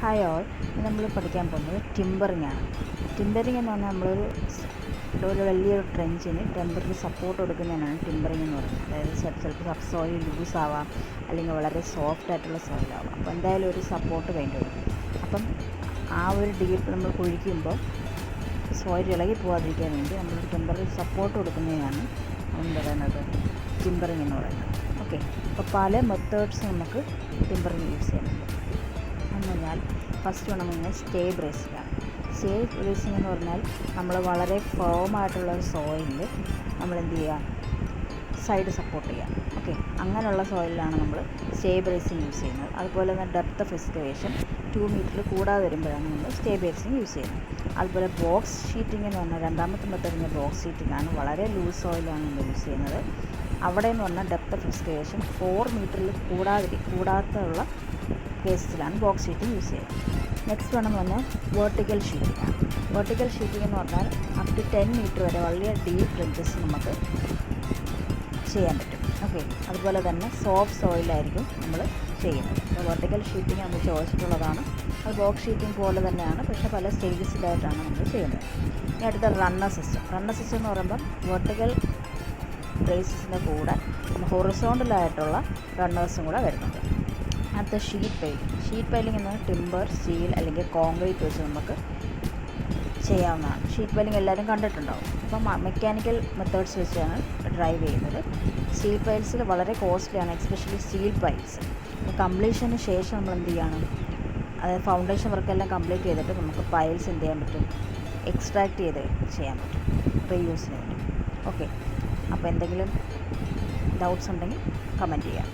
Hi all, നമ്മൾ പഠിക്കാൻ പോകുന്നത് ടിമ്പറിംഗ് ആണ്. ടിമ്പറിംഗ് എന്ന് പറഞ്ഞാൽ ഒരു വലിയൊരു ട്രെഞ്ചിന് ടെമ്പററി സപ്പോർട്ട് കൊടുക്കുന്നതിനാണ് ടിമ്പറിംഗ് എന്ന് പറയുന്നത്. അതായത് ചിലപ്പോൾ സോയിൽ ലൂസ് ആവാം, അല്ലെങ്കിൽ വളരെ സോഫ്റ്റ് ആയിട്ടുള്ള സോയിലാവാം. അപ്പോൾ എന്തായാലും ഒരു സപ്പോർട്ട് വേണ്ടി വരും. അപ്പം ആ ഒരു ഡീപ്പ് നമ്മൾ കുഴിക്കുമ്പോൾ സോയിൽ ഇളകി പോകാതിരിക്കാൻ വേണ്ടി നമ്മൾ ടെമ്പററി സപ്പോർട്ട് കൊടുക്കുന്നതിനാണ് പറയുന്നത് ടിമ്പറിംഗ് എന്ന് പറയുന്നത്. ഓക്കെ, അപ്പോൾ പല മെത്തേഡ്സ് നമുക്ക് ടിമ്പറിംഗ് യൂസ് ചെയ്യുന്നുണ്ട്. എന്ന് പറഞ്ഞാൽ ഫസ്റ്റ് വേണം കഴിഞ്ഞാൽ സ്റ്റേ ബ്രേസിംഗാണ്. സ്റ്റേ ബ്രേസിംഗ് എന്ന് പറഞ്ഞാൽ നമ്മൾ വളരെ ഫേമായിട്ടുള്ള സോയിലിൽ നമ്മൾ എന്ത് ചെയ്യുക, സൈഡ് സപ്പോർട്ട് ചെയ്യുക. ഓക്കെ, അങ്ങനെയുള്ള സോയിലാണ് നമ്മൾ സ്റ്റേ ബ്രേസിംഗ് യൂസ് ചെയ്യുന്നത്. അതുപോലെ തന്നെ ഡെപ്ത് ഓഫ് എക്സ്കവേഷൻ 2 മീറ്ററിൽ കൂടാതെ വരുമ്പോഴാണ് നമ്മൾ സ്റ്റേ ബ്രേസിംഗ് യൂസ് ചെയ്യുന്നത്. അതുപോലെ ബോക്സ് ഷീറ്റിംഗ് എന്ന് പറഞ്ഞാൽ രണ്ടാമത്തെ മെത്തേഡിൻ്റെ ബോക്സ് ഷീറ്റിംഗ് ആണ്. വളരെ ലൂസ് സോയിലാണ് നമ്മൾ യൂസ് ചെയ്യുന്നത്. അവിടെ എന്ന് പറഞ്ഞാൽ ഡെപ്ത് ഓഫ് എക്സ്കവേഷൻ 4 മീറ്ററിൽ കൂടാത്തുള്ള കേസിലാണ് ബോക്സ് ഷീറ്റിംഗ് യൂസ് ചെയ്യുന്നത്. നെക്സ്റ്റ് വേണമെന്ന് പറഞ്ഞാൽ വെർട്ടിക്കൽ ഷീറ്റിംഗ് ആണ്. വെർട്ടിക്കൽ ഷീറ്റിംഗ് എന്ന് പറഞ്ഞാൽ അപ് ടു 10 മീറ്റർ വരെ വളരെ ഡീപ്പ് ട്രെഞ്ചസ് നമുക്ക് ചെയ്യാൻ പറ്റും. ഓക്കെ, അതുപോലെ തന്നെ സോഫ്റ്റ് സോയിലായിരിക്കും നമ്മൾ ചെയ്യുന്നത്. അപ്പോൾ വെർട്ടിക്കൽ ഷീറ്റിംഗ് നമ്മൾ ചോദിച്ചിട്ടുള്ളതാണ്. അത് ബോക്സ് ഷീറ്റിംഗ് പോലെ തന്നെയാണ്, പക്ഷേ പല സ്റ്റേജസിലായിട്ടാണ് നമ്മൾ ചെയ്യുന്നത്. ഇനി അടുത്ത റണ്ണർ സിസ്റ്റം. റണ്ണർ സിസ്റ്റം എന്ന് പറയുമ്പോൾ വെർട്ടിക്കൽ ബ്രേസസിൻ്റെ കൂടെ ഹൊറിസോണ്ടലായിട്ടുള്ള റണ്ണേഴ്സും കൂടെ വരുന്നുണ്ട്. അടുത്ത ഷീറ്റ് പൈലിംഗ് എന്നത് ടിമ്പർ, സ്റ്റീൽ അല്ലെങ്കിൽ കോൺക്രീറ്റ് വെച്ച് നമുക്ക് ചെയ്യാവുന്നതാണ്. ഷീറ്റ് പൈലിംഗ് എല്ലാവരും കണ്ടിട്ടുണ്ടാവും. അപ്പം മെക്കാനിക്കൽ മെത്തേഡ്സ് വെച്ചാണ് ഡ്രൈവ് ചെയ്യുന്നത്. സ്റ്റീൽ പൈൽസിൽ വളരെ കോസ്റ്റ്ലിയാണ്, എസ്പെഷ്യലി സ്റ്റീൽ പൈൽസ്. കംപ്ലീഷന് ശേഷം നമ്മൾ എന്ത് ചെയ്യണം, അതായത് ഫൗണ്ടേഷൻ വർക്കെല്ലാം കംപ്ലീറ്റ് ചെയ്തിട്ട് നമുക്ക് പൈൽസ് എന്ത് ചെയ്യാൻ പറ്റും, എക്സ്ട്രാക്ട് ചെയ്ത് ചെയ്യാൻ പറ്റും, റീയൂസിന് വേണ്ടി. ഓക്കെ, അപ്പോൾ എന്തെങ്കിലും ഡൗട്ട്സ് ഉണ്ടെങ്കിൽ കമൻറ്റ് ചെയ്യാം.